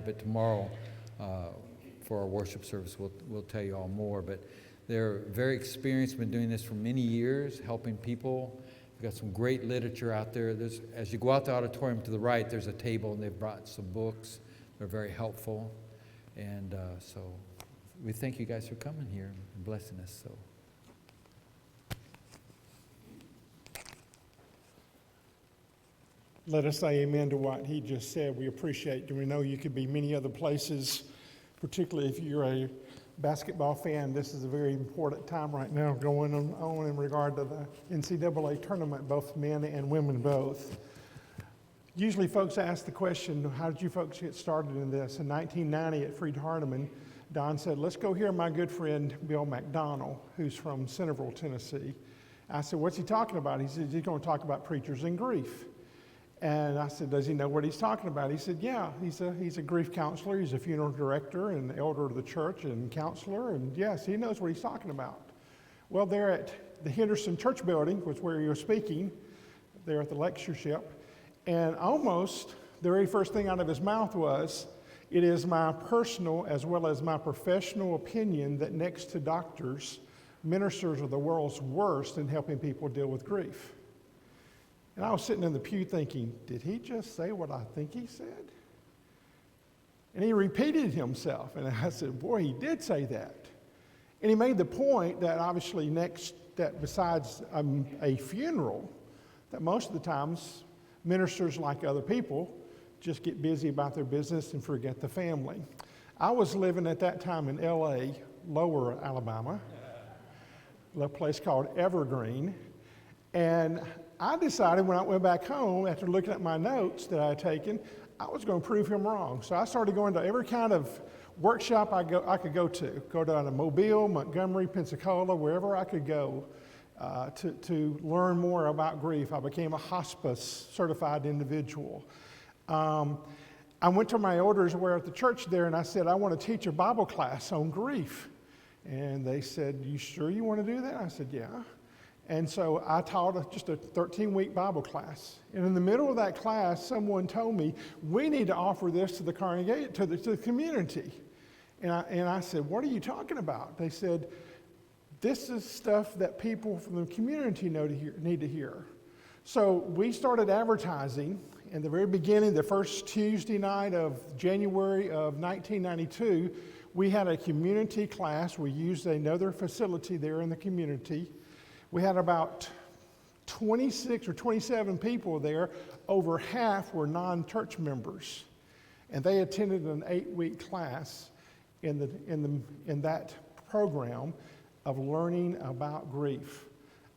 but tomorrow for our worship service, we'll tell you all more. But they're very experienced, been doing this for many years, helping people. We've got some great literature out there. As you go out the auditorium to the right, there's a table, and they've brought some books. They're very helpful. And so we thank you guys for coming here and blessing us. So. Let us say amen to what he just said. We appreciate it. We know you could be many other places, particularly if you're a basketball fan. This is a very important time right now going on in regard to the NCAA tournament, both men and women both. Usually folks ask the question, how did you folks get started in this? In 1990 at Freed-Hardeman, Don said, let's go hear my good friend Bill McDonald, who's from Centerville, Tennessee. I said, what's he talking about? He said, he's going to talk about preachers and grief. And I said, does he know what he's talking about? He said, yeah, he's a grief counselor. He's a funeral director and elder of the church and counselor. And yes, he knows what he's talking about. Well, there at the Henderson Church Building was where he was speaking, there at the lectureship. And almost the very first thing out of his mouth was, it is my personal as well as my professional opinion that next to doctors, ministers are the world's worst in helping people deal with grief. And I was sitting in the pew thinking, did he just say what I think he said? And he repeated himself. And I said, boy, he did say that. And he made the point that obviously that besides a funeral, that most of the times ministers, like other people, just get busy about their business and forget the family. I was living at that time in L.A., Lower Alabama, a place called Evergreen. And I decided when I went back home, after looking at my notes that I had taken, I was going to prove him wrong. So I started going to every kind of workshop I could go down to Mobile, Montgomery, Pensacola, wherever I could go to learn more about grief. I became a hospice certified individual. I went to my elders who were at the church there, and I said, I want to teach a Bible class on grief. And they said, you sure you want to do that? I said, yeah. And so I taught just a 13-week Bible class. And in the middle of that class, someone told me, we need to offer this to the congregation, to the community. And I said, what are you talking about? They said, this is stuff that people from the community need to hear. So we started advertising. In the very beginning, the first Tuesday night of January of 1992, we had a community class. We used another facility there in the community. We had about 26 or 27 people there. Over half were non-church members. And they attended an 8-week class in that program of learning about grief.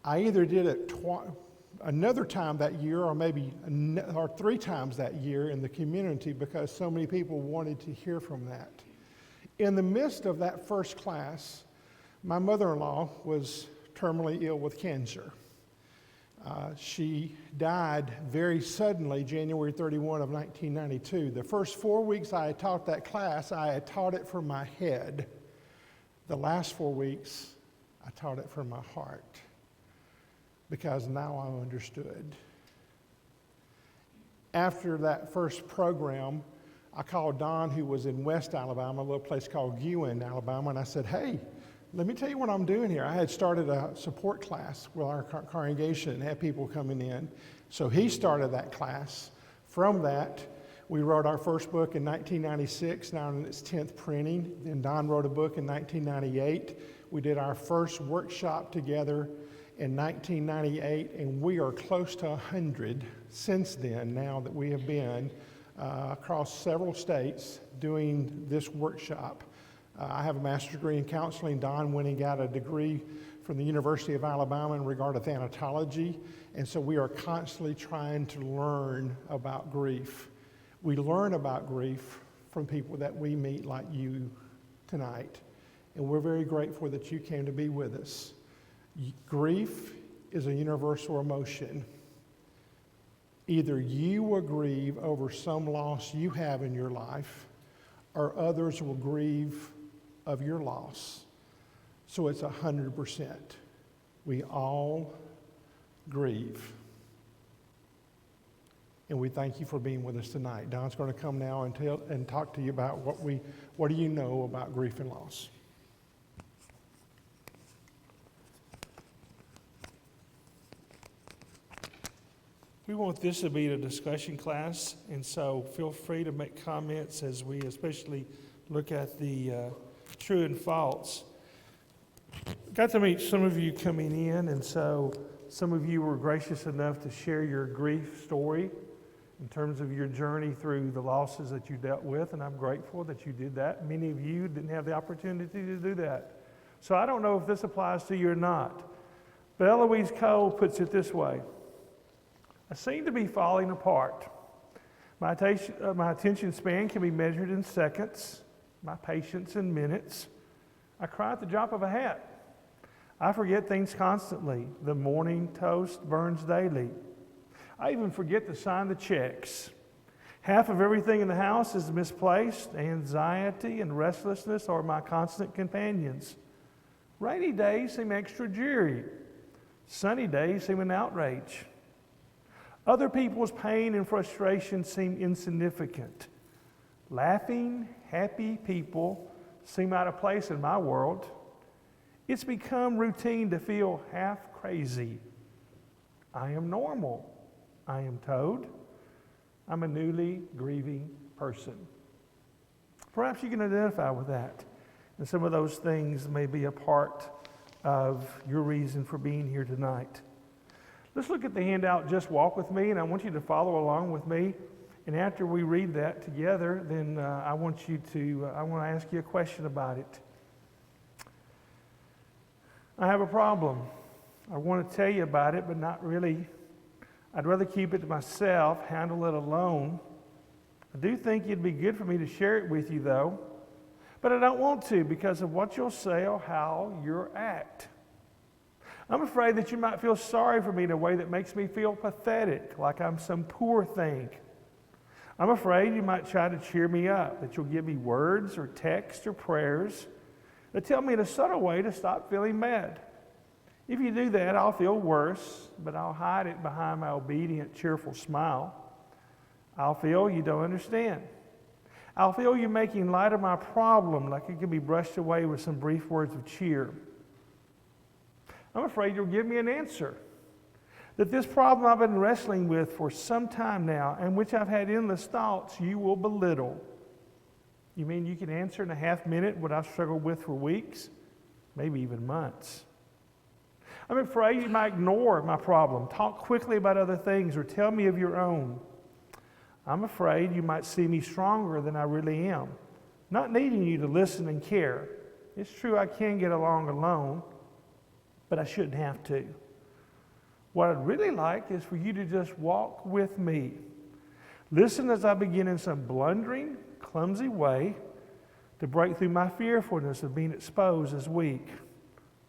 I either did it another time that year or maybe 3 times that year in the community because so many people wanted to hear from that. In the midst of that first class, my mother-in-law was terminally ill with cancer. She died very suddenly, January 31 of 1992. The first 4 weeks I had taught that class, I had taught it from my head. The last 4 weeks, I taught it from my heart because now I understood. After that first program, I called Don, who was in West Alabama, a little place called Guin, Alabama, and I said, hey, let me tell you what I'm doing here. I had started a support class with our congregation and had people coming in. So he started that class. From that, we wrote our first book in 1996, now in its 10th printing. Then Don wrote a book in 1998. We did our first workshop together in 1998, and we are close to 100 since then, now that we have been across several states doing this workshop. I have a master's degree in counseling. Don went and got a degree from the University of Alabama in regard to thanatology. And so we are constantly trying to learn about grief. We learn about grief from people that we meet like you tonight. And we're very grateful that you came to be with us. Grief is a universal emotion. Either you will grieve over some loss you have in your life, or others will grieve of your loss. So it's 100%. We all grieve. and we thank you for being with us tonight. Don's going to come now and talk to you about what do you know about grief and loss. We want this to be a discussion class, and so feel free to make comments as we especially look at the true and false. Got to meet some of you coming in, and so some of you were gracious enough to share your grief story in terms of your journey through the losses that you dealt with, and I'm grateful that you did that. Many of you didn't have the opportunity to do that. So I don't know if this applies to you or not, but Eloise Cole puts it this way: I seem to be falling apart. My attention span can be measured in seconds, my patience in minutes. I cry at the drop of a hat. I forget things constantly. The morning toast burns daily. I even forget to sign the checks. Half of everything in the house is misplaced. Anxiety and restlessness are my constant companions. Rainy days seem extra dreary. Sunny days seem an outrage. Other people's pain and frustration seem insignificant. Laughing, happy people seem out of place in my world. It's become routine to feel half crazy. I am normal, I am told. I'm a newly grieving person. Perhaps you can identify with that. And some of those things may be a part of your reason for being here tonight. Let's look at the handout, Just Walk With Me, and I want you to follow along with me. And after we read that together, then I want to ask you a question about it. I have a problem. I want to tell you about it, but not really. I'd rather keep it to myself, handle it alone. I do think it'd be good for me to share it with you, though. But I don't want to because of what you'll say or how you'll act. I'm afraid that you might feel sorry for me in a way that makes me feel pathetic, like I'm some poor thing. I'm afraid you might try to cheer me up, that you'll give me words or texts or prayers that tell me in a subtle way to stop feeling bad. If you do that, I'll feel worse, but I'll hide it behind my obedient, cheerful smile. I'll feel you don't understand. I'll feel you making light of my problem like it can be brushed away with some brief words of cheer. I'm afraid you'll give me an answer. That this problem I've been wrestling with for some time now, and which I've had endless thoughts, you will belittle. You mean you can answer in a half minute what I've struggled with for weeks, maybe even months? I'm afraid you might ignore my problem, talk quickly about other things, or tell me of your own. I'm afraid you might see me stronger than I really am, not needing you to listen and care. It's true I can get along alone, but I shouldn't have to. What I'd really like is for you to just walk with me. Listen as I begin in some blundering, clumsy way to break through my fearfulness of being exposed as weak.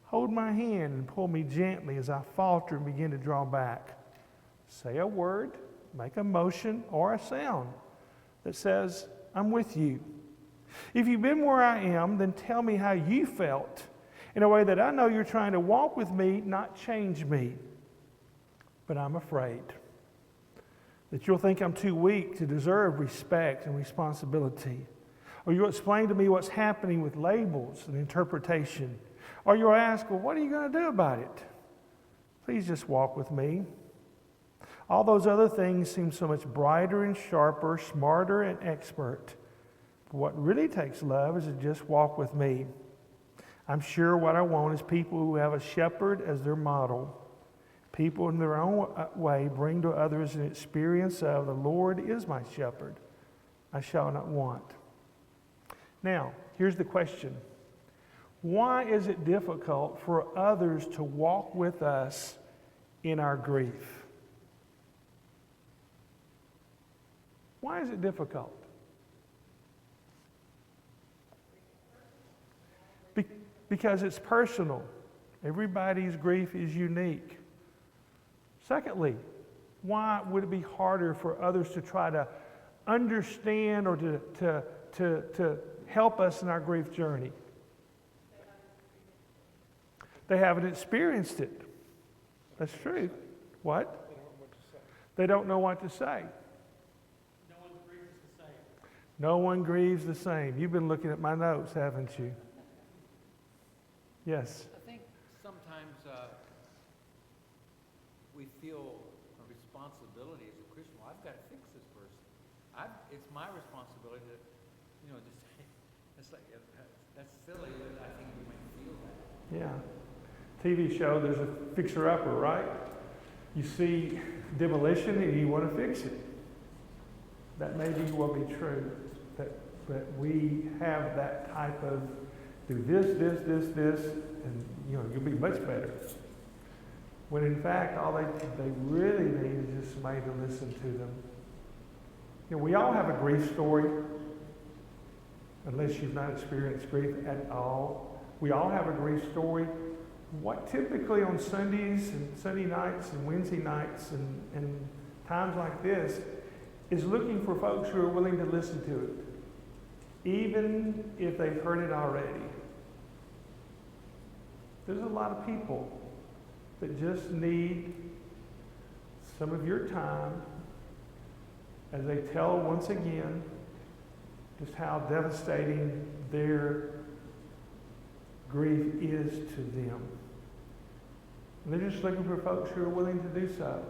Hold my hand and pull me gently as I falter and begin to draw back. Say a word, make a motion or a sound that says, I'm with you. If you've been where I am, then tell me how you felt in a way that I know you're trying to walk with me, not change me. But I'm afraid that you'll think I'm too weak to deserve respect and responsibility. Or you'll explain to me what's happening with labels and interpretation. Or you'll ask, well, what are you going to do about it? Please just walk with me. All those other things seem so much brighter and sharper, smarter and expert. But what really takes love is to just walk with me. I'm sure what I want is people who have a shepherd as their model. People in their own way bring to others an experience of the Lord is my shepherd. I shall not want. Now, here's the question. Why is it difficult for others to walk with us in our grief? Why is it difficult? Because it's personal. Everybody's grief is unique. Secondly, why would it be harder for others to try to understand or to help us in our grief journey? They haven't experienced it. That's true. What? They don't know what to say. No one grieves the same. You've been looking at my notes, haven't you? Yes. I think sometimes we feel a responsibility as a Christian. Well, I've got to fix this person. It's my responsibility to, just say, it's like, that's silly, but I think we might feel that. Yeah. TV show, there's a fixer-upper, right? You see demolition and you want to fix it. That maybe will be true. But we have that type of do this, and you'll be much better. When in fact, all they really need is just somebody to listen to them. We all have a grief story, unless you've not experienced grief at all. We all have a grief story. What typically on Sundays and Sunday nights and Wednesday nights and times like this is looking for folks who are willing to listen to it, even if they've heard it already. There's a lot of people that just need some of your time as they tell once again just how devastating their grief is to them. And they're just looking for folks who are willing to do so.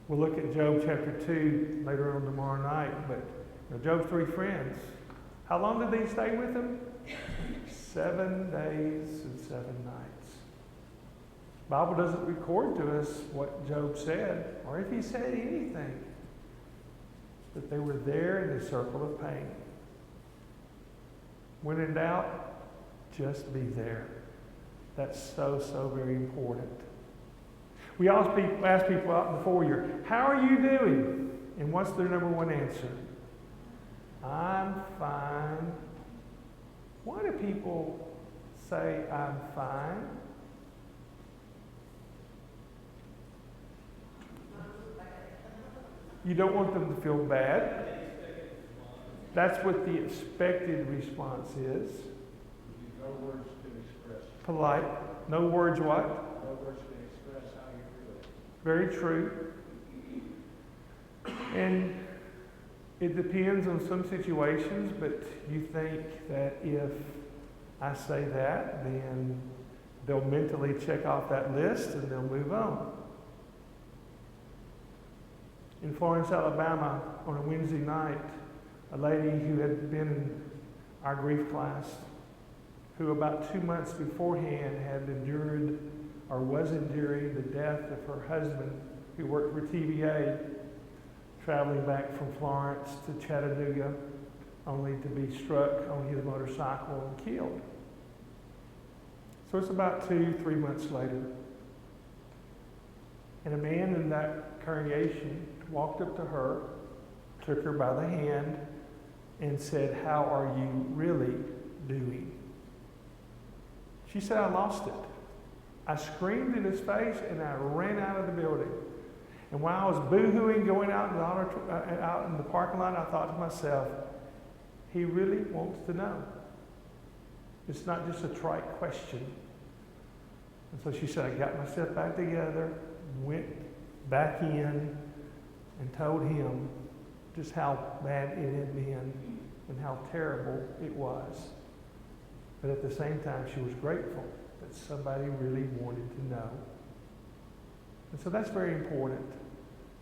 We'll look at Job chapter 2 later on tomorrow night, but Job's 3 friends. How long did they stay with him? 7 days and 7 nights. The Bible doesn't record to us what Job said, or if he said anything, but they were there in the circle of pain. When in doubt, just be there. That's so very important. We ask people out in the foyer, how are you doing? And what's their number one answer? I'm fine. Why do people say I'm fine? You don't want them to feel bad. That's what the expected response is. No words to express. Polite. No words what? No words to express how you feel. Very true. And it depends on some situations, but you think that if I say that, then they'll mentally check off that list and they'll move on. In Florence, Alabama, on a Wednesday night, a lady who had been in our grief class, who about 2 months beforehand had endured or was enduring the death of her husband, who worked for TVA, traveling back from Florence to Chattanooga, only to be struck on his motorcycle and killed. So it's about 2-3 months later. And a man in that congregation walked up to her, took her by the hand, and said, "How are you really doing?" She said, "I lost it. I screamed in his face and I ran out of the building. And while I was boo-hooing going out in the parking lot, I thought to myself, he really wants to know. It's not just a trite question." And so she said, "I got myself back together, went back in, and told him just how bad it had been and how terrible it was. But at the same time, she was grateful that somebody really wanted to know." And so that's very important.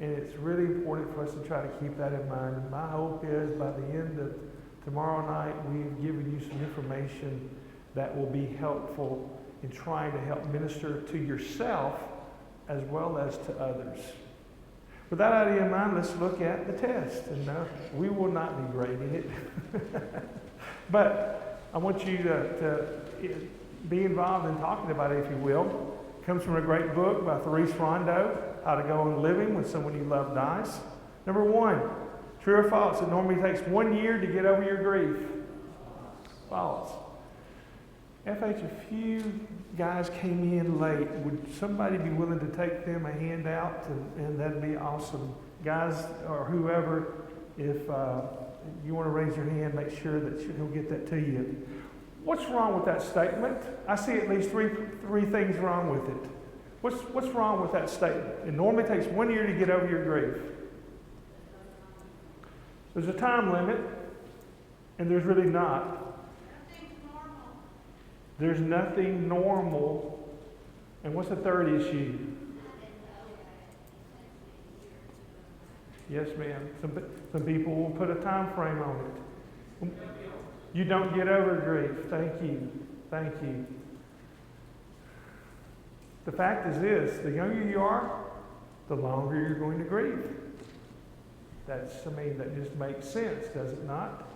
And it's really important for us to try to keep that in mind. And my hope is by the end of tomorrow night, we've given you some information that will be helpful in trying to help minister to yourself as well as to others. With that idea in mind, let's look at the test. And we will not be grading it. But I want you to be involved in talking about it, if you will. It comes from a great book by Therese Rondeau, How to Go on Living When Someone You Love Dies. Number 1, true or false? It normally takes 1 year to get over your grief. False. FH, a few guys came in late. Would somebody be willing to take them a handout? And that'd be awesome. Guys or whoever, if you want to raise your hand, make sure that he'll get that to you. What's wrong with that statement? I see at least three things wrong with it. What's wrong with that statement? It normally takes 1 year to get over your grief. There's a time limit, and there's really not. There's nothing normal. And what's the third issue? Yes, ma'am. Some people will put a time frame on it. You don't get over grief. Thank you. Thank you. The fact is this, the younger you are, the longer you're going to grieve. That just makes sense, does it not?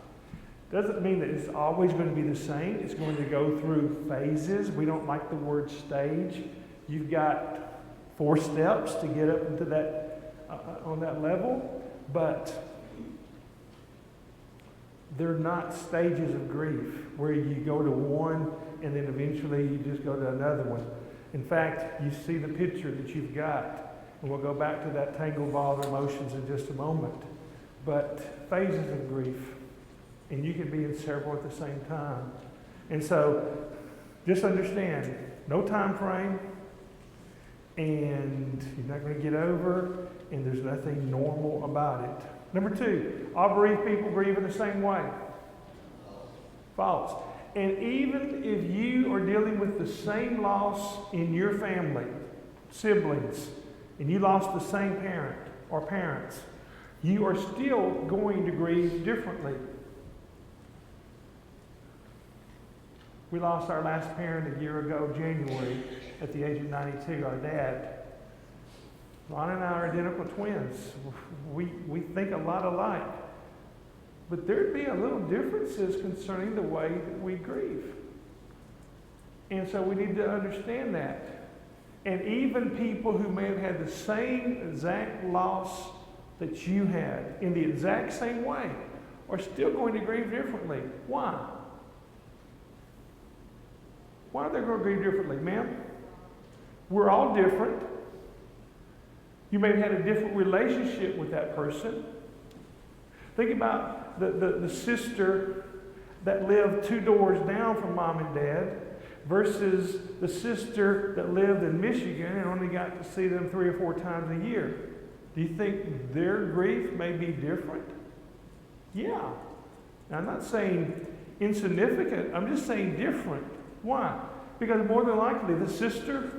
Doesn't mean that it's always going to be the same. It's going to go through phases. We don't like the word stage. You've got 4 steps to get up into that, on that level, but they're not stages of grief where you go to one and then eventually you just go to another one. In fact, you see the picture that you've got, and we'll go back to that tangled ball of emotions in just a moment. But phases of grief, and you can be in several at the same time. And so, just understand, no time frame, and you're not going to get over, and there's nothing normal about it. Number 2, all bereaved people grieve in the same way. False. And even if you are dealing with the same loss in your family, siblings, and you lost the same parent or parents, you are still going to grieve differently. We lost our last parent a year ago, January, at the age of 92, our dad. Ron and I are identical twins. We think a lot alike. But there'd be a little differences concerning the way that we grieve. And so we need to understand that. And even people who may have had the same exact loss that you had in the exact same way are still going to grieve differently. Why? Why are they going to grieve differently, ma'am? We're all different. You may have had a different relationship with that person. Think about the sister that lived 2 doors down from mom and dad versus the sister that lived in Michigan and only got to see them 3 or 4 times a year. Do you think their grief may be different? Yeah. Now, I'm not saying insignificant. I'm just saying different. Why? Because more than likely the sister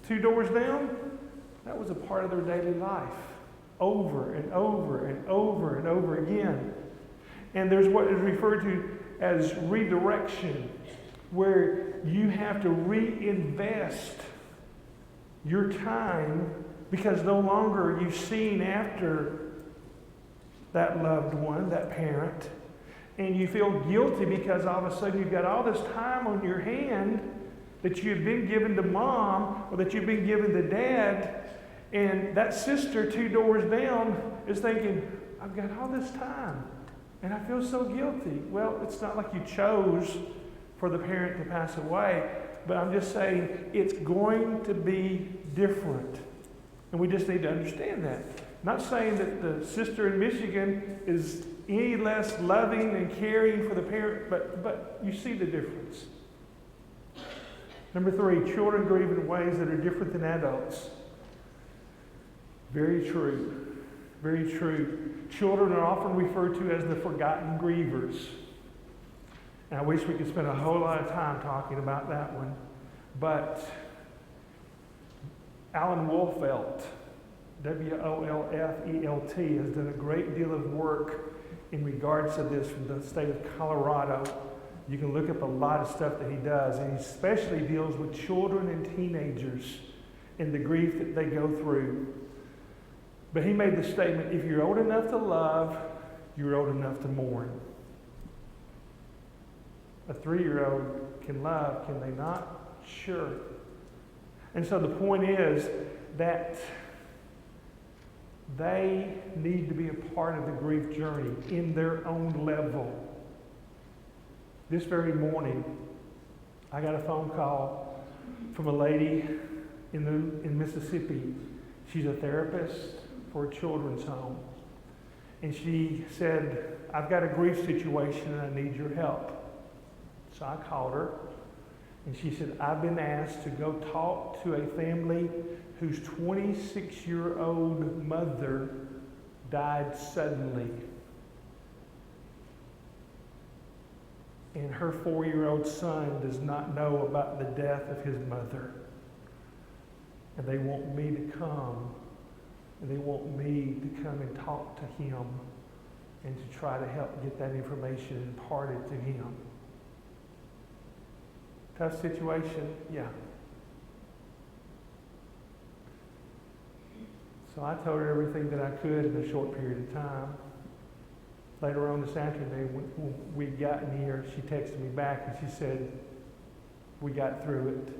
2 doors down, that was a part of their daily life. Over and over and over and over again. And there's what is referred to as redirection, where you have to reinvest your time because no longer are you seen after that loved one, that parent, and you feel guilty because all of a sudden you've got all this time on your hand that you've been given to mom or that you've been given to dad, and that sister 2 doors down is thinking, I've got all this time and I feel so guilty. Well, it's not like you chose for the parent to pass away, but I'm just saying it's going to be different. And we just need to understand that. Not saying that the sister in Michigan is any less loving and caring for the parent, but you see the difference. Number 3, children grieve in ways that are different than adults. Very true. Very true. Children are often referred to as the forgotten grievers. And I wish we could spend a whole lot of time talking about that one. But Alan Wolfelt, W-O-L-F-E-L-T, has done a great deal of work in regards to this from the state of Colorado. You can look up a lot of stuff that he does, and he especially deals with children and teenagers and the grief that they go through. But he made the statement, if you're old enough to love, you're old enough to mourn. A 3-year-old can love, can they not? Sure. And so the point is that they need to be a part of the grief journey in their own level. This very morning, I got a phone call from a lady in Mississippi. She's a therapist for a children's home. And she said, I've got a grief situation and I need your help. So I called her and she said, I've been asked to go talk to a family whose 26-year-old mother died suddenly. and her 4-year-old son does not know about the death of his mother. And they want me to come, and they want me to come and talk to him and to try to help get that information imparted to him. Tough situation? Yeah. So I told her everything that I could in a short period of time. Later on this afternoon, when we'd gotten here, she texted me back and she said, "We got through it.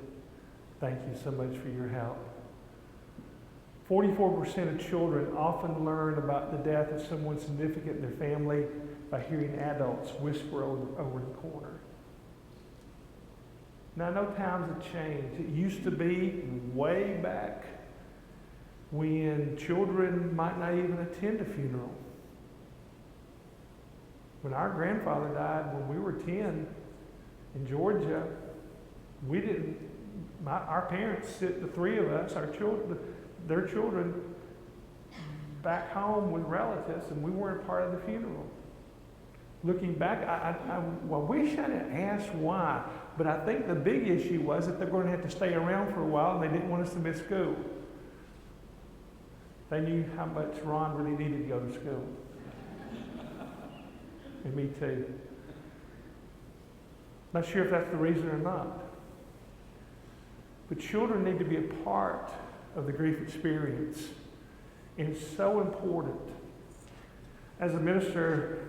Thank you so much for your help." 44% of children often learn about the death of someone significant in their family by hearing adults whisper over the corner. Now, I know times have changed. It used to be way back when children might not even attend a funeral. When our grandfather died when we were 10 in Georgia, we didn't, our parents, the three of us, our children, their children, back home with relatives, and we weren't part of the funeral. Looking back, I wish I'd have asked why, but I think the big issue was that they're going to have to stay around for a while, and they didn't want us to miss school. They knew how much Ron really needed to go to school. And me too. Not sure if that's the reason or not. But children need to be a part of the grief experience. And it's so important. As a minister,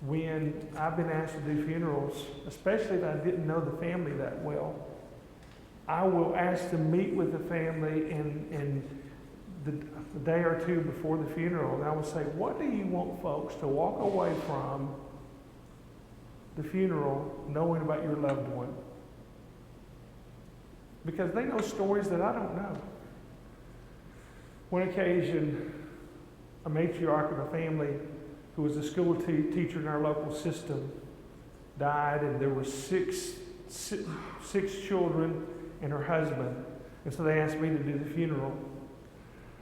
when I've been asked to do funerals, especially if I didn't know the family that well, I will ask to meet with the family in the day or two before the funeral, and I will say, what do you want folks to walk away from the funeral knowing about your loved one? Because they know stories that I don't know. One occasion, a matriarch of a family who was a school teacher in our local system died, and there were six children and her husband. And so they asked me to do the funeral.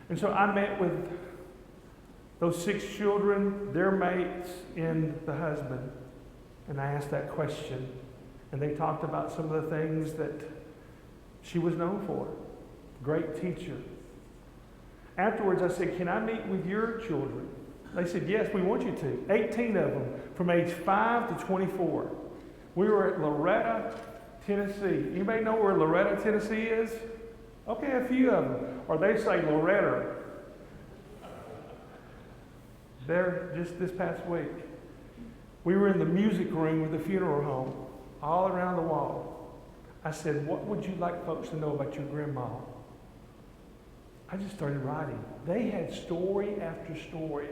And so I met with those 6 children, their mates, and the husband. And I asked that question. And they talked about some of the things that she was known for. Great teacher. Afterwards, I said, "Can I meet with your children?" They said, "Yes, we want you to." 18 of them, from age 5 to 24. We were at Loretta, Tennessee. Anybody know where Loretta, Tennessee is? Okay, a few of them. Or they say Loretta. There, just this past week. We were in the music room with the funeral home, all around the wall. I said, "What would you like folks to know about your grandma?" I just started writing. They had story after story,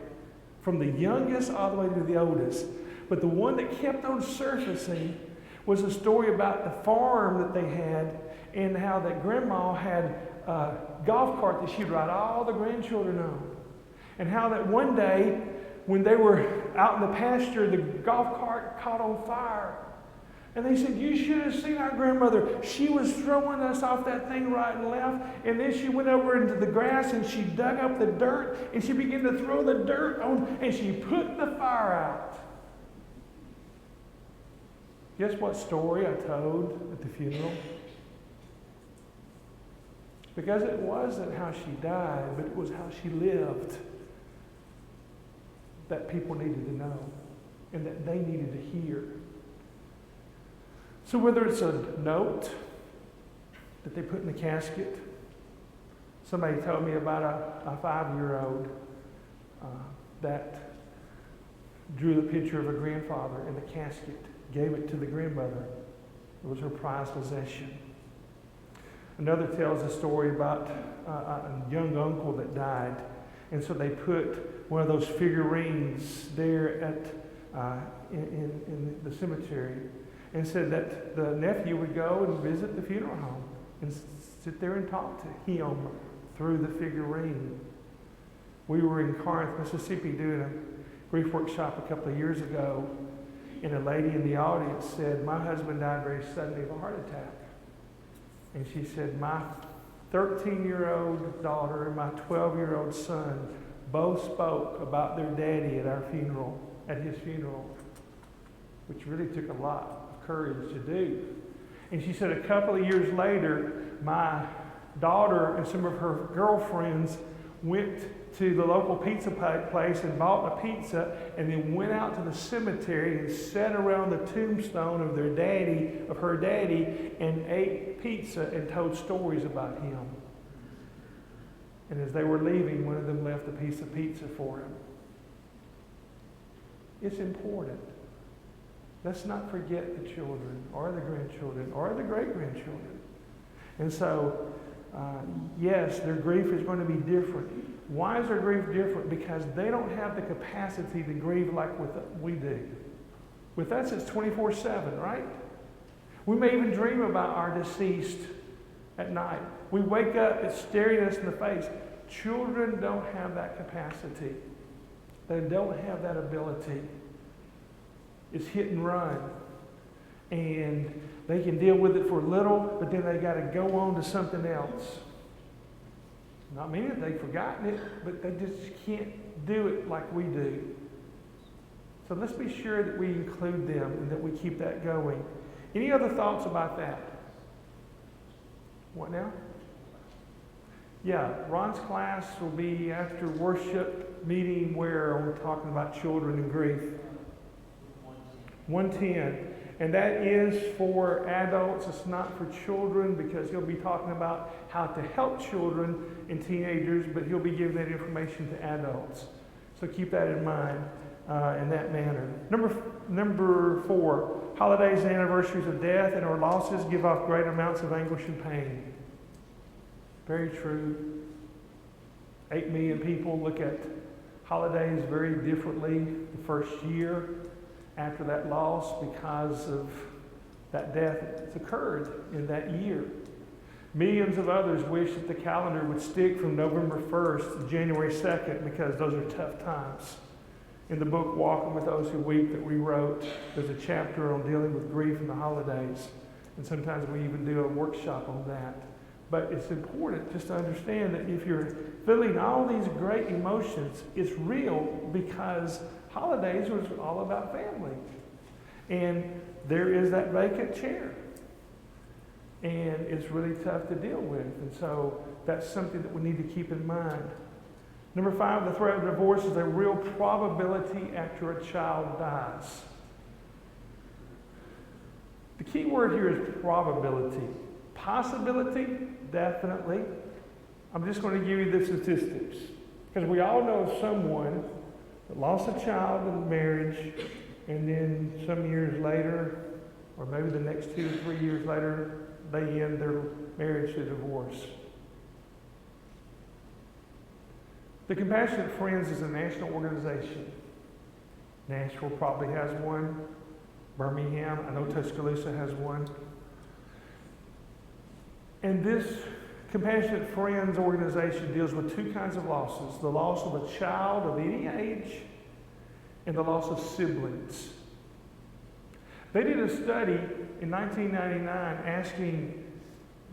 from the youngest all the way to the oldest. But the one that kept on surfacing was a story about the farm that they had, and how that grandma had a golf cart that she'd ride all the grandchildren on. And how that one day, when they were out in the pasture, the golf cart caught on fire. And they said, "You should have seen our grandmother. She was throwing us off that thing right and left. And then she went over into the grass and she dug up the dirt and she began to throw the dirt on and she put the fire out." Guess what story I told at the funeral? Because it wasn't how she died, but it was how she lived that people needed to know and that they needed to hear. So whether it's a note that they put in the casket, somebody told me about a 5-year-old that drew the picture of a grandfather in the casket, gave it to the grandmother. It was her prized possession. Another tells a story about a young uncle that died. And so they put one of those figurines there in the cemetery, and said that the nephew would go and visit the funeral home and sit there and talk to him through the figurine. We were in Corinth, Mississippi doing a grief workshop a couple of years ago, and a lady in the audience said, "My husband died very suddenly of a heart attack." And she said, "My 13-year-old daughter and my 12-year-old son both spoke about their daddy at our funeral, at his funeral." which really took a lot of courage to do. And she said a couple of years later, my daughter and some of her girlfriends went to the local pizza place and bought a pizza and then went out to the cemetery and sat around the tombstone of their daddy, of her daddy, and ate pizza and told stories about him. And as they were leaving, one of them left a piece of pizza for him. It's important. Let's not forget the children or the grandchildren or the great-grandchildren. And so, yes, their grief is going to be different. Why is their grief different? Because they don't have the capacity to grieve like we do. With us, it's 24/7, right? We may even dream about our deceased at night. We wake up, it's staring us in the face. Children don't have that capacity. They don't have that ability. It's hit and run. And they can deal with it for a little, but then they got to go on to something else. Not meaning that they've forgotten it, but they just can't do it like we do. So let's be sure that we include them and that we keep that going. Any other thoughts about that? What now? Yeah, Ron's class will be after worship meeting where we're talking about children and grief. 110. And that is for adults. It's not for children because he'll be talking about how to help children and teenagers, but he'll be giving that information to adults. So keep that in mind in that manner. Number 4, holidays and anniversaries of death and or losses give off great amounts of anguish and pain. Very true. 8 million people look at holidays very differently the first year after that loss because of that death that's occurred in that year. Millions of others wish that the calendar would stick from November 1st to January 2nd because those are tough times. In the book, Walking with Those Who Weep, that we wrote, there's a chapter on dealing with grief in the holidays. And sometimes we even do a workshop on that. But it's important just to understand that if you're feeling all these great emotions, it's real because holidays was all about family. And there is that vacant chair. And it's really tough to deal with. And so that's something that we need to keep in mind. Number 5, the threat of divorce is a real probability after a child dies. The key word here is probability. Possibility, definitely. I'm just going to give you the statistics. Because we all know someone that lost a child in marriage, and then some years later, or maybe the next 2 to 3 years later, they end their marriage to divorce. The Compassionate Friends is a national organization. Nashville probably has one. Birmingham, I know Tuscaloosa has one. And this Compassionate Friends organization deals with 2 kinds of losses. The loss of a child of any age and the loss of siblings. They did a study in 1999 asking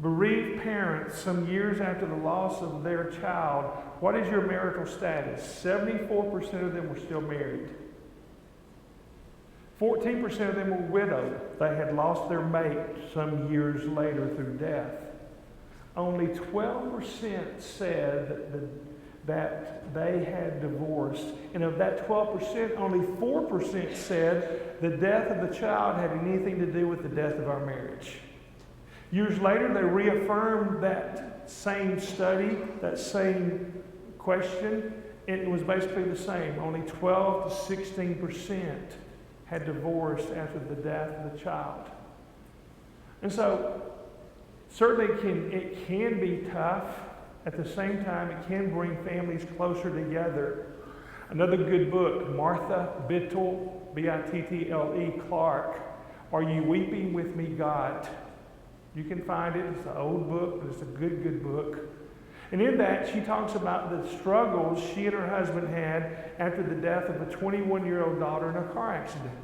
bereaved parents some years after the loss of their child, what is your marital status? 74% of them were still married. 14% of them were widowed. They had lost their mate some years later through death. Only 12% said that they had divorced. And of that 12%, only 4% said the death of the child had anything to do with the death of our marriage. Years later, they reaffirmed that same study, that same question, and it was basically the same. Only 12 to 16% had divorced after the death of the child. And so, certainly it can be tough. At the same time, it can bring families closer together. Another good book, Martha Bittle, B-I-T-T-L-E, Clark, Are You Weeping With Me, God? You can find it. It's an old book, but it's a good book. And in that, she talks about the struggles she and her husband had after the death of a 21-year-old daughter in a car accident.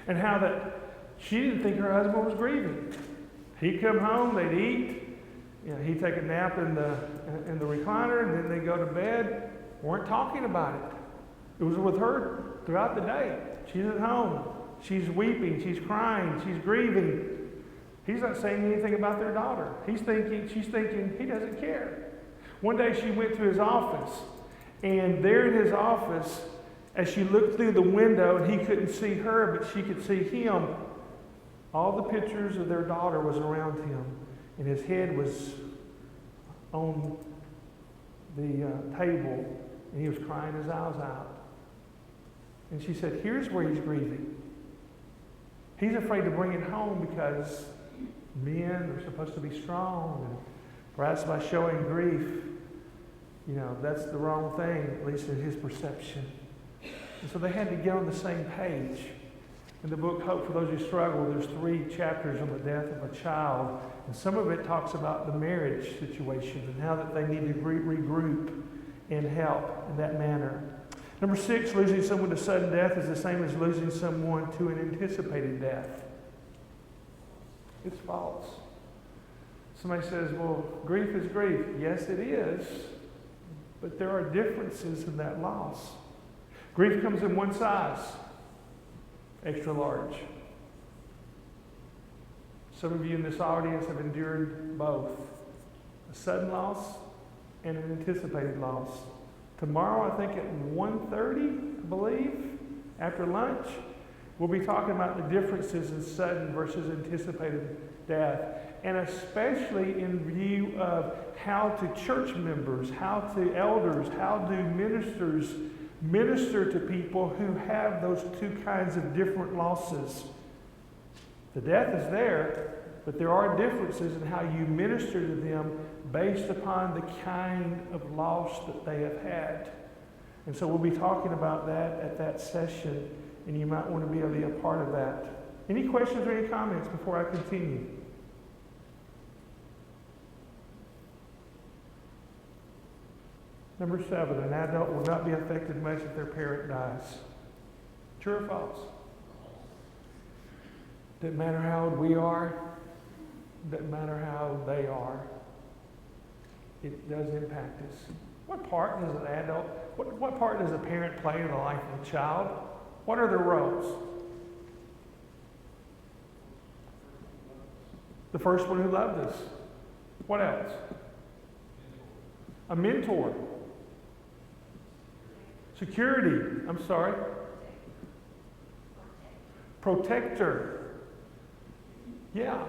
And how that she didn't think her husband was grieving. He'd come home, they'd eat, he'd take a nap in the recliner, and then they'd go to bed. Weren't talking about it. It was with her throughout the day. She's at home. She's weeping. She's crying. She's grieving. He's not saying anything about their daughter. She's thinking he doesn't care. One day she went to his office, and there in his office, as she looked through the window, and he couldn't see her, but she could see him, all the pictures of their daughter was around him, and his head was on the table, and he was crying his eyes out. And she said, here's where he's grieving. He's afraid to bring it home because men are supposed to be strong, and perhaps by showing grief, that's the wrong thing, at least in his perception. And so they had to get on the same page. In the book Hope for Those Who Struggle, there's 3 chapters on the death of a child, and some of it talks about the marriage situation and how that they need to regroup and help in that manner. Number 6, losing someone to sudden death is the same as losing someone to an anticipated death. It's false. Somebody says, well, grief is grief. Yes, it is, but there are differences in that loss. Grief comes in one size, extra large. Some of you in this audience have endured both, a sudden loss and an anticipated loss. Tomorrow, I think at 1:30, I believe, after lunch, we'll be talking about the differences in sudden versus anticipated death, and especially in view of how to church members, how to elders, how do ministers minister to people who have those 2 kinds of different losses. The death is there, but there are differences in how you minister to them based upon the kind of loss that they have had. And so we'll be talking about that at that session, and you might want to be able to be a part of that. Any questions or any comments before I continue? Number 7, an adult will not be affected much if their parent dies. True or false? Doesn't matter how old we are. Doesn't matter how old they are. It does impact us. What part does an adult, what part does a parent play in the life of a child? What are their roles? The first one who loved us. What else? A mentor. Security. Protector. Yeah.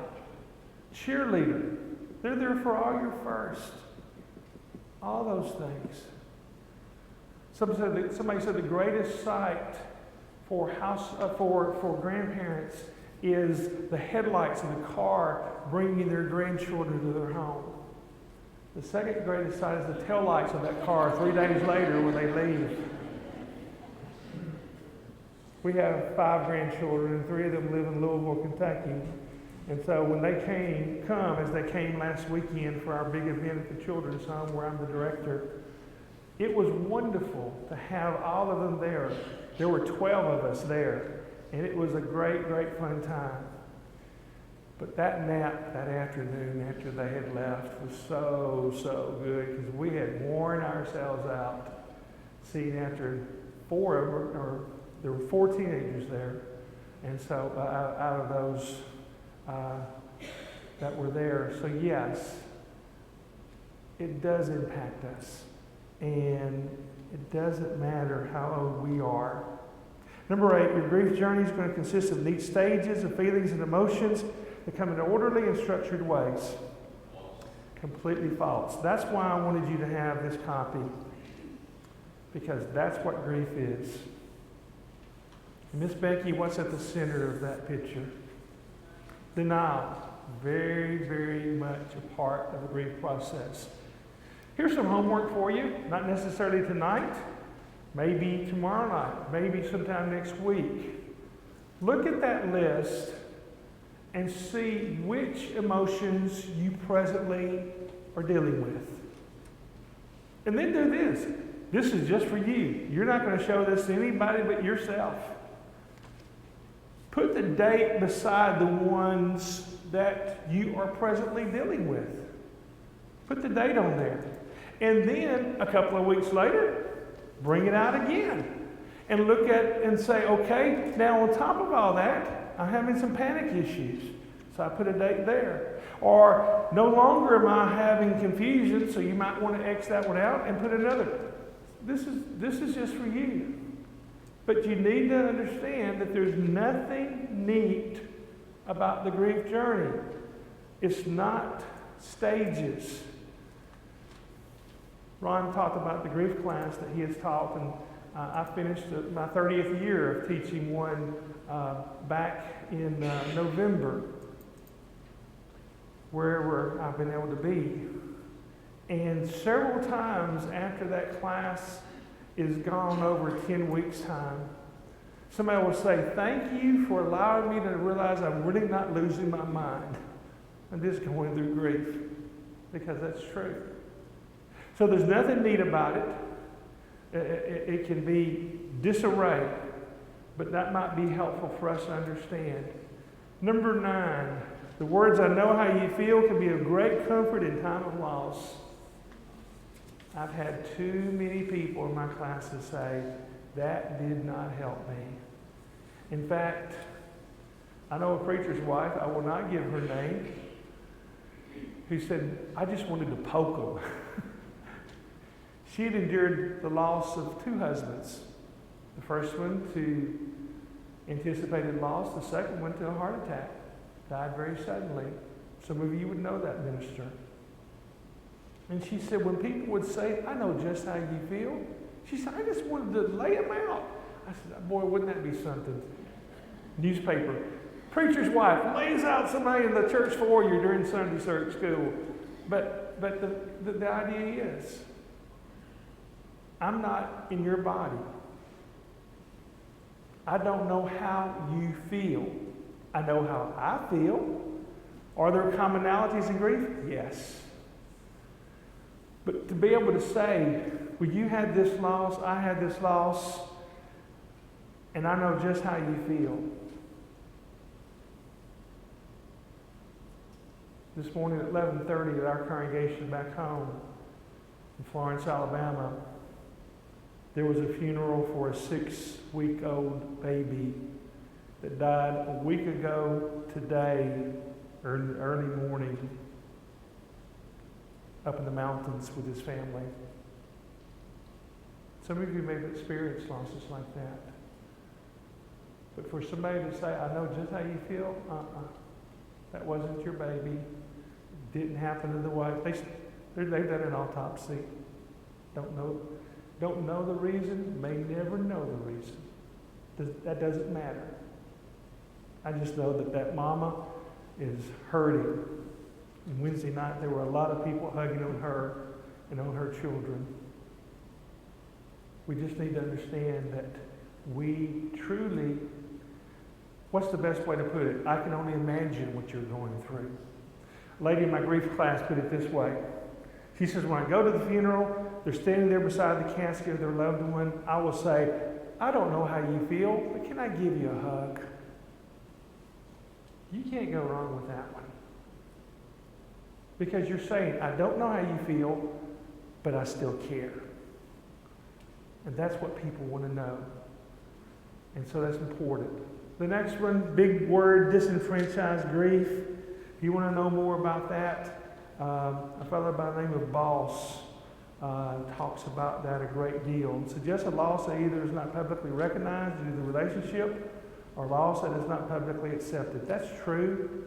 Cheerleader. They're there for all your first. All those things. Somebody said the greatest sight for grandparents is the headlights in the car bringing their grandchildren to their home. The second greatest sight is the taillights of that car 3 days later when they leave. We have 5 grandchildren, and 3 of them live in Louisville, Kentucky. And so when they come as they came last weekend for our big event at the Children's Home where I'm the director, it was wonderful to have all of them there. There were 12 of us there, and it was a great, great fun time. But that nap that afternoon after they had left was so good because we had worn ourselves out seeing after 4 of them, or there were 4 teenagers there. And so out of those that were there. So yes, it does impact us. And it doesn't matter how old we are. Number 8, your grief journey is going to consist of neat stages of feelings and emotions that come in orderly and structured ways. Completely false. That's why I wanted you to have this copy. Because that's what grief is. Miss Becky, what's at the center of that picture? Denial. Very, very much a part of the grief process. Here's some homework for you. Not necessarily tonight. Maybe tomorrow night. Maybe sometime next week. Look at that list and see which emotions you presently are dealing with. And then do this. This is just for you. You're not going to show this to anybody but yourself. Put the date beside the ones that you are presently dealing with. Put the date on there. And then, a couple of weeks later, bring it out again. and look at and say, okay, now on top of all that, I'm having some panic issues. So I put a date there. Or no longer am I having confusion, so you might want to X that one out and put another. This is just for you. But you need to understand that there's nothing neat about the grief journey. It's not stages. Ron talked about the grief class that he has taught, and I finished my 30th year of teaching one back in November, wherever I've been able to be. And several times after that class is gone over 10 weeks' time, somebody will say, thank you for allowing me to realize I'm really not losing my mind. I'm just going through grief. Because that's true. So there's nothing neat about it. It can be disarray, but that might be helpful for us to understand. Number 9, the words, I know how you feel, can be of great comfort in time of loss. I've had too many people in my classes say, that did not help me. In fact, I know a preacher's wife, I will not give her name, who said, I just wanted to poke them. She had endured the loss of 2 husbands. The first one to anticipated loss, the second one to a heart attack. Died very suddenly. Some of you would know that minister. And she said, when people would say, I know just how you feel, she said, I just wanted to lay them out. I said, boy, wouldn't that be something? Newspaper. Preacher's wife lays out somebody in the church foyer during Sunday school. But the idea is, I'm not in your body. I don't know how you feel. I know how I feel. Are there commonalities in grief? Yes. But to be able to say, well, you had this loss, I had this loss, and I know just how you feel. This morning at 11:30 at our congregation back home in Florence, Alabama, there was a funeral for a 6-week-old baby that died a week ago today, early morning, up in the mountains with his family. Some of you may have experienced losses like that. But for somebody to say, I know just how you feel, that wasn't your baby. It didn't happen in the way. They've done an autopsy. Don't know the reason, may never know the reason. That doesn't matter. I just know that mama is hurting. And Wednesday night, there were a lot of people hugging on her and on her children. We just need to understand that we truly, what's the best way to put it? I can only imagine what you're going through. A lady in my grief class put it this way. She says, when I go to the funeral, they're standing there beside the casket of their loved one, I will say, I don't know how you feel, but can I give you a hug? You can't go wrong with that one. Because you're saying, I don't know how you feel, but I still care. And that's what people want to know. And so that's important. The next one, big word, disenfranchised grief. If you want to know more about that, a fellow by the name of Boss talks about that a great deal. And suggests a loss that either is not publicly recognized due to the relationship or loss that is not publicly accepted. That's true.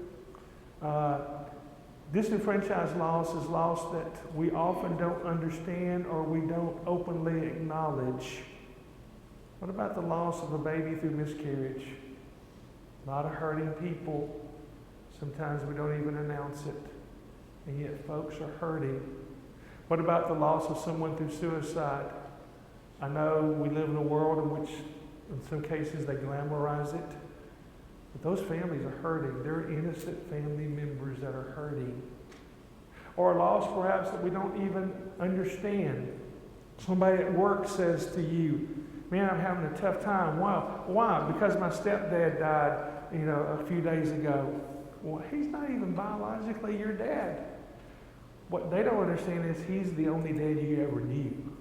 Disenfranchised loss is loss that we often don't understand or we don't openly acknowledge. What about the loss of a baby through miscarriage? A lot of hurting people. Sometimes we don't even announce it. And yet folks are hurting. What about the loss of someone through suicide? I know we live in a world in which in some cases they glamorize it. But those families are hurting. They're innocent family members that are hurting. Or a loss perhaps that we don't even understand. Somebody at work says to you, man, I'm having a tough time. Why? Because my stepdad died, a few days ago. Well, he's not even biologically your dad. What they don't understand is he's the only dad you ever knew.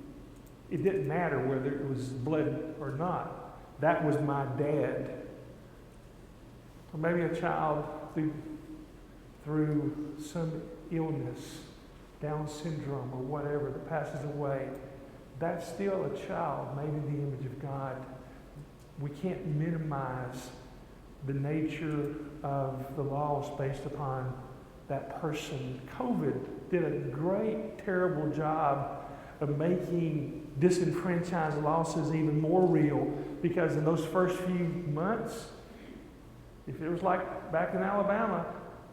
It didn't matter whether it was blood or not. That was my dad. Or maybe a child through some illness, Down syndrome or whatever, that passes away. That's still a child made in the image of God. We can't minimize the nature of the loss based upon that person. COVID did a great, terrible job of making disenfranchised losses even more real, because in those first few months, if it was like back in Alabama,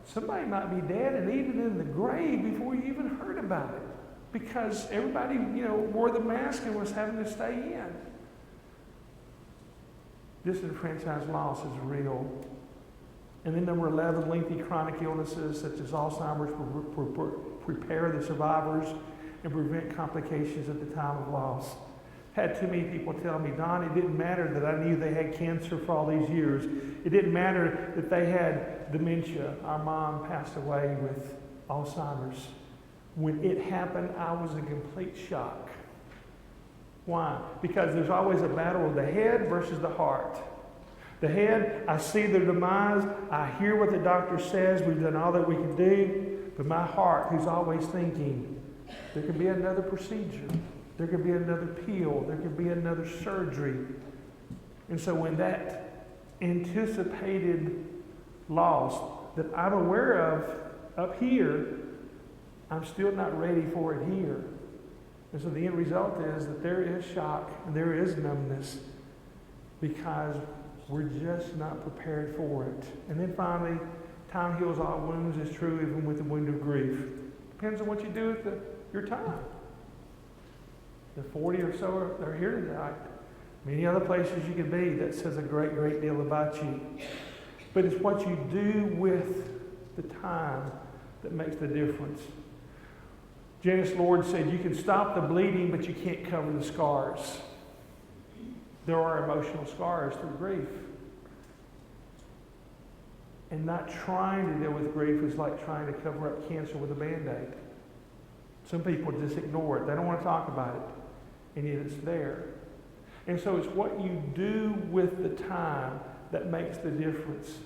somebody might be dead and even in the grave before you even heard about it, because everybody, wore the mask and was having to stay in. Disenfranchised loss is real. And then number 11, lengthy chronic illnesses such as Alzheimer's prepare the survivors and prevent complications at the time of loss. Had too many people tell me, Don, it didn't matter that I knew they had cancer for all these years. It didn't matter that they had dementia. Our mom passed away with Alzheimer's. When it happened, I was in complete shock. Why? Because there's always a battle of the head versus the heart. The head, I see their demise. I hear what the doctor says. We've done all that we can do. But my heart, who's always thinking, there could be another procedure. There could be another pill. There could be another surgery. And so when that anticipated loss that I'm aware of up here, I'm still not ready for it here. And so the end result is that there is shock and there is numbness because we're just not prepared for it. And then finally, time heals all wounds is true even with the wound of grief. Depends on what you do with your time. The 40 or so that are here tonight. Many other places you could be, that says a great, great deal about you. But it's what you do with the time that makes the difference. Janice Lord said, you can stop the bleeding, but you can't cover the scars. There are emotional scars through grief. And not trying to deal with grief is like trying to cover up cancer with a Band-Aid. Some people just ignore it. They don't want to talk about it. And yet it's there. And so it's what you do with the time that makes the difference.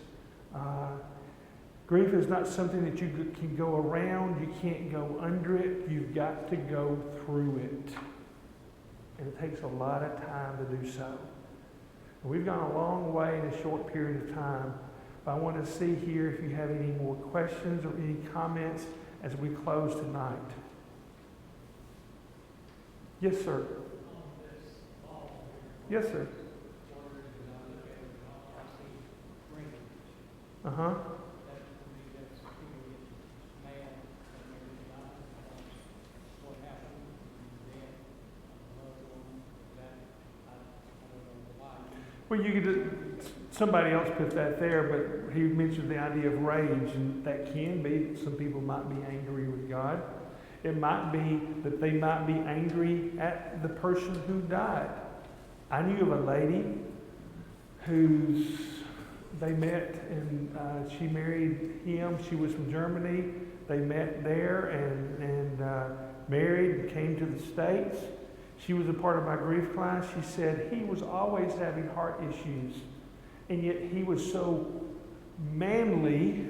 Grief is not something that you can go around. You can't go under it. You've got to go through it. And it takes a lot of time to do so. And we've gone a long way in a short period of time. But I want to see here if you have any more questions or any comments as we close tonight. Yes, sir. Yes, sir. Uh-huh. Well, you could, somebody else put that there, but he mentioned the idea of rage, and that can be, some people might be angry with God. It might be that they might be angry at the person who died. I knew of a lady they met and she married him. She was from Germany. They met there and married and came to the States. She was a part of my grief class. She said he was always having heart issues, and yet he was so manly,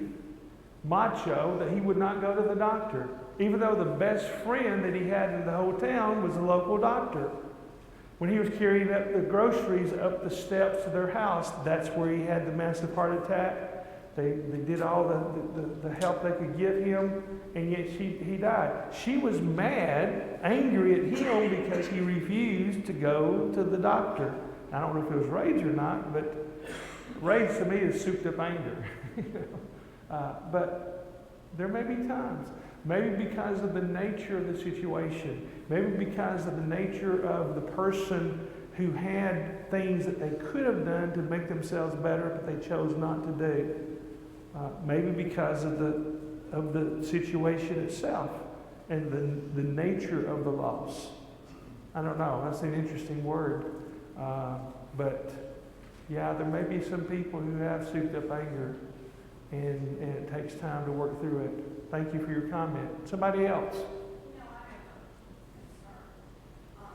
macho, that he would not go to the doctor, even though the best friend that he had in the whole town was a local doctor. When he was carrying up the groceries up the steps of their house, that's where he had the massive heart attack. They did all the help they could give him, and yet he died. She was mad, angry at him because he refused to go to the doctor. I don't know if it was rage or not, but rage to me is souped up anger. But there may be times, maybe because of the nature of the situation, maybe because of the nature of the person who had things that they could have done to make themselves better, but they chose not to do. Maybe because of the situation itself and the nature of the loss. I don't know. That's an interesting word. But yeah, there may be some people who have souped up anger, and it takes time to work through it. Thank you for your comment. Somebody else? No, I have a concern.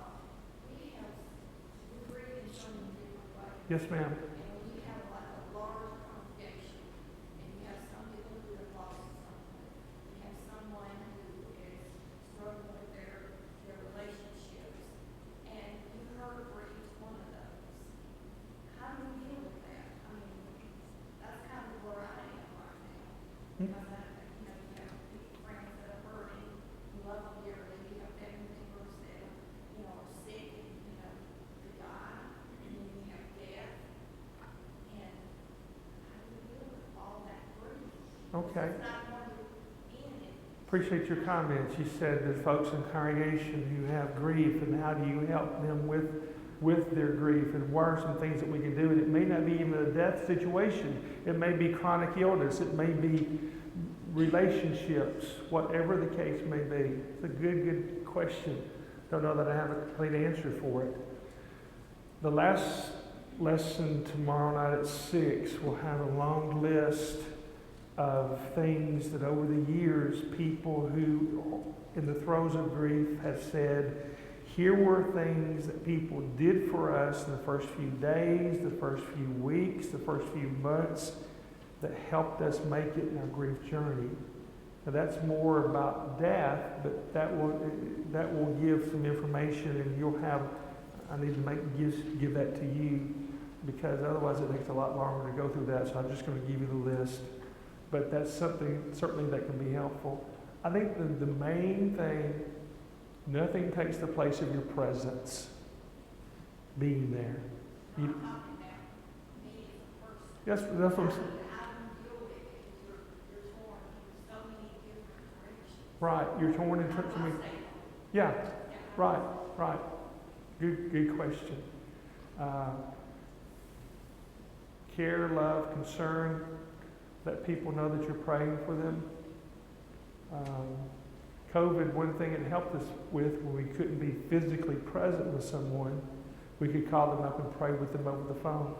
Yes, ma'am. And when you have like a large congregation, and you have some people who have lost someone, you have someone who is struggling with their relationships, and you heard for each one of those. How do you deal with that? I mean, that's kind of where I am right now. Because I, you know, you have people, friends that are hurting, you love them dearly, you have family members that, you know, are sick and, you know, they die, and then you have death. And how do you deal with all that grief? Okay. It's not going to end it. Appreciate your comments. You said there's folks in congregation who have grief, and how do you help them with their grief, and what are some things that we can do? And it may not be even a death situation. It may be chronic illness. It may be relationships, whatever the case may be. It's a good question. Don't know that I have a complete answer for it. The last lesson tomorrow night at 6 will have a long list of things that over the years, people who in the throes of grief have said, here were things that people did for us in the first few days, the first few weeks, the first few months that helped us make it in our grief journey. Now that's more about death, but that will give some information, and you'll have, I need to give that to you, because otherwise it takes a lot longer to go through that, so I'm just going to give you the list. But that's something certainly that can be helpful. I think the main thing, nothing takes the place of your presence, being there. I'm You, talking about me yes, as a person. that's what I'm saying. How do you deal with it? Because you're torn in so many different directions. Right, you're torn in terms of me. Yeah, right. Good question. Care, love, concern. Let people know that you're praying for them. COVID, one thing it helped us with when we couldn't be physically present with someone, we could call them up and pray with them over the phone.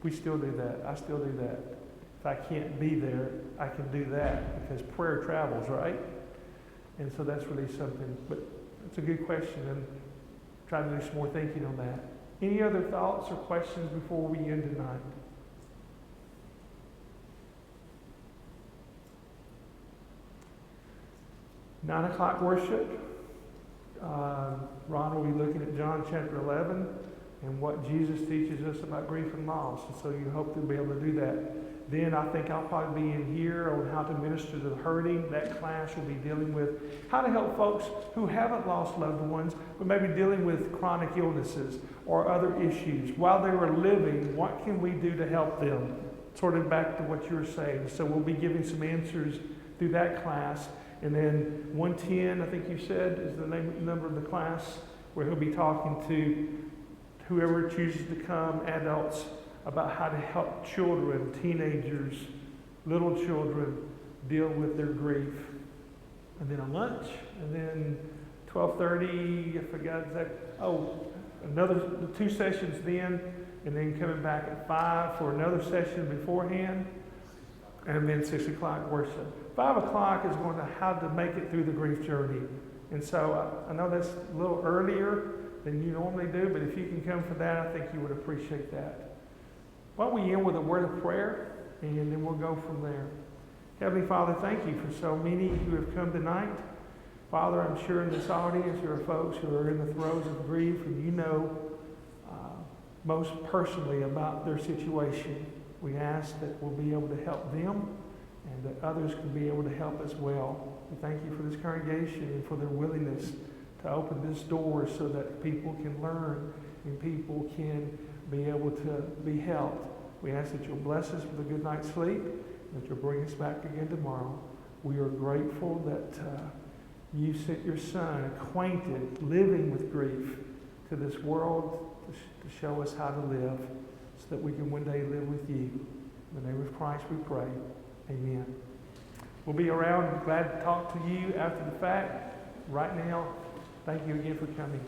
We still do that. I still do that. If I can't be there, I can do that, because prayer travels, right? And so that's really something. But it's a good question, and try to do some more thinking on that. Any other thoughts or questions before we end tonight? Nine o'clock worship. Ron will be looking at John chapter 11 and what Jesus teaches us about grief and loss. And so you hope to be able to do that. Then I think I'll probably be in here on how to minister to the hurting. That class will be dealing with how to help folks who haven't lost loved ones, but maybe dealing with chronic illnesses or other issues. While they were living, what can we do to help them? Sort of back to what you were saying. So we'll be giving some answers through that class. And then 110, I think you said, is the number of the class, where he'll be talking to whoever chooses to come, adults, about how to help children, teenagers, little children deal with their grief. And then a lunch, and then 12:30, I forgot exactly. Another 2 sessions then, and then coming back at 5 for another session beforehand, and then 6 o'clock worship. 5 o'clock is going to how to make it through the grief journey. And so I know that's a little earlier than you normally do, but if you can come for that, I think you would appreciate that. Why don't we end with a word of prayer, and then we'll go from there. Heavenly Father, thank you for so many who have come tonight. Father, I'm sure in this audience there are folks who are in the throes of grief, and you know most personally about their situation. We ask that we'll be able to help them, and that others can be able to help as well. We thank you for this congregation and for their willingness to open this door so that people can learn and people can be able to be helped. We ask that you'll bless us with a good night's sleep, and that you'll bring us back again tomorrow. We are grateful that you sent your Son, acquainted, living with grief, to this world to show us how to live, so that we can one day live with you. In the name of Christ we pray. Amen. We'll be around. I'm glad to talk to you after the fact. Right now, thank you again for coming.